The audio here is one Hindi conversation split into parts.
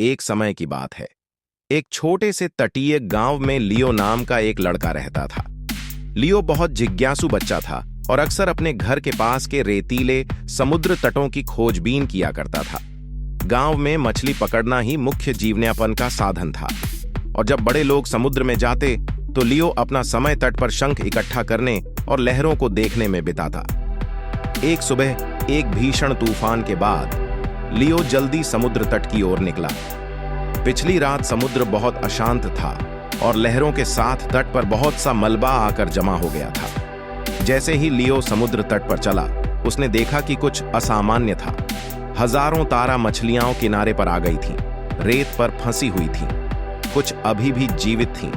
एक समय की बात है। एक छोटे से तटीय गांव में लियो नाम का एक लड़का रहता था। लियो बहुत जिज्ञासु बच्चा था और अक्सर अपने घर के पास के रेतीले समुद्र तटों की खोजबीन किया करता था। गांव में मछली पकड़ना ही मुख्य जीवनयापन का साधन था और जब बड़े लोग समुद्र में जाते तो लियो अपना समय तट पर शंख इकट्ठा करने और लहरों को देखने में बिताता। एक सुबह एक भीषण तूफान के बाद लियो जल्दी समुद्र तट की ओर निकला। पिछली रात समुद्र बहुत अशांत था और लहरों के साथ तट पर बहुत सा मलबा आकर जमा हो गया था। जैसे ही लियो समुद्र तट पर चला, उसने देखा कि कुछ असामान्य था। हजारों तारा मछलियां किनारे पर आ गई थीं, रेत पर फंसी हुई थीं। कुछ अभी भी जीवित थीं,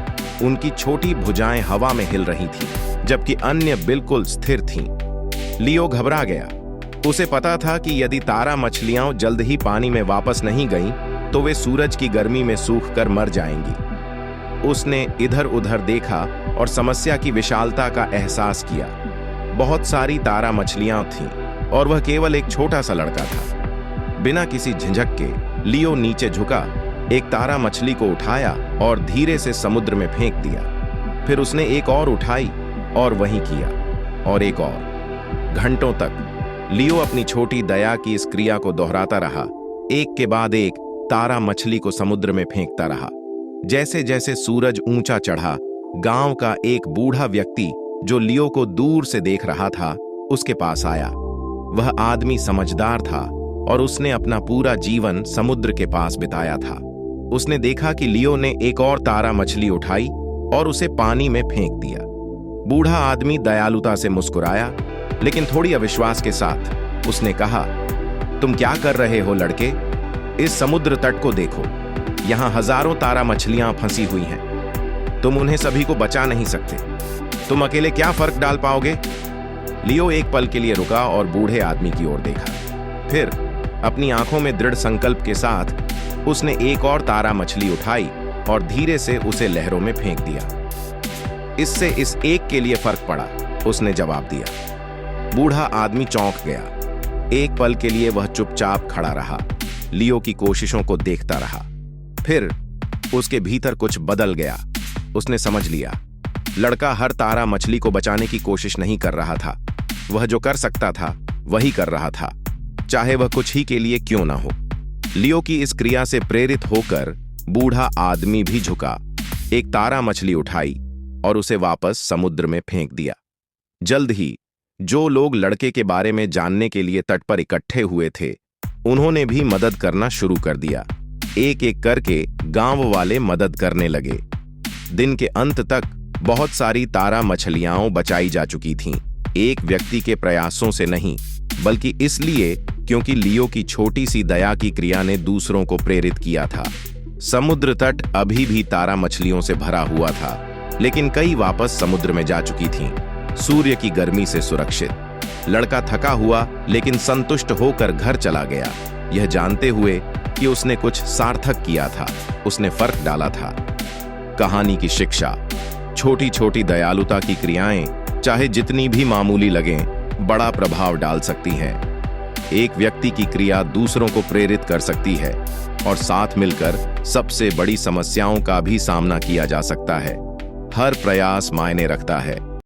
उनकी छोटी भुजाएं हवा में हिल रही थीं, जबकि अन्य बिल्कुल स्थिर थीं। लियो घबरा गया। उसे पता था कि यदि तारा मछलियां जल्द ही पानी में वापस नहीं गईं, तो वे सूरज की गर्मी में सूखकर मर जाएंगी। उसने इधर उधर देखा और समस्या की विशालता का एहसास किया। बहुत सारी तारा मछलियां थीं और वह केवल एक छोटा सा लड़का था। बिना किसी झिझक के लियो नीचे झुका, एक तारा मछली को उठाया और धीरे से समुद्र में फेंक दिया। फिर उसने एक और उठाई और वहीं किया, और एक और। घंटों तक लियो अपनी छोटी दया की इस क्रिया को दोहराता रहा। एक के बाद एक तारा मछली को समुद्र में फेंकता रहा। जैसे जैसे सूरज ऊंचा चढ़ा, गांव का एक बूढ़ा व्यक्ति जो लियो को दूर से देख रहा था, उसके पास आया। वह आदमी समझदार था और उसने अपना पूरा जीवन समुद्र के पास बिताया था। उसने देखा कि लियो ने एक और तारा मछली उठाई और उसे पानी में फेंक दिया। बूढ़ा आदमी दयालुता से मुस्कुराया, लेकिन थोड़ी अविश्वास के साथ उसने कहा, तुम क्या कर रहे हो लड़के? इस समुद्र तट को देखो, यहां हजारों तारा मछलियां फंसी हुई हैं। तुम उन्हें सभी को बचा नहीं सकते। तुम अकेले क्या फर्क डाल पाओगे? लियो एक पल के लिए रुका और बूढ़े आदमी की ओर देखा। फिर अपनी आंखों में दृढ़ संकल्प के साथ उसने एक और तारा मछली उठाई और धीरे से उसे लहरों में फेंक दिया। इससे इस एक के लिए फर्क पड़ा, उसने जवाब दिया। बूढ़ा आदमी चौंक गया। एक पल के लिए वह चुपचाप खड़ा रहा, लियो की कोशिशों को देखता रहा। फिर उसके भीतर कुछ बदल गया। उसने समझ लिया, लड़का हर तारा मछली को बचाने की कोशिश नहीं कर रहा था। वह जो कर सकता था वही कर रहा था, चाहे वह कुछ ही के लिए क्यों ना हो। लियो की इस क्रिया से प्रेरित होकर बूढ़ा आदमी भी झुका, एक तारा मछली उठाई और उसे वापस समुद्र में फेंक दिया। जल्द ही जो लोग लड़के के बारे में जानने के लिए तट पर इकट्ठे हुए थे, उन्होंने भी मदद करना शुरू कर दिया। एक एक करके गांव वाले मदद करने लगे। दिन के अंत तक बहुत सारी तारा मछलियां बचाई जा चुकी थीं। एक व्यक्ति के प्रयासों से नहीं, बल्कि इसलिए क्योंकि लियो की छोटी सी दया की क्रिया ने दूसरों को प्रेरित किया था। समुद्र तट अभी भी तारा मछलियों से भरा हुआ था, लेकिन कई वापस समुद्र में जा चुकी थीं, सूर्य की गर्मी से सुरक्षित। लड़का थका हुआ लेकिन संतुष्ट होकर घर चला गया, यह जानते हुए कि उसने कुछ सार्थक किया था, उसने फर्क डाला था। कहानी की शिक्षा, छोटी छोटी दयालुता की क्रियाएं चाहे जितनी भी मामूली लगें, बड़ा प्रभाव डाल सकती हैं। एक व्यक्ति की क्रिया दूसरों को प्रेरित कर सकती है और साथ मिलकर सबसे बड़ी समस्याओं का भी सामना किया जा सकता है। हर प्रयास मायने रखता है।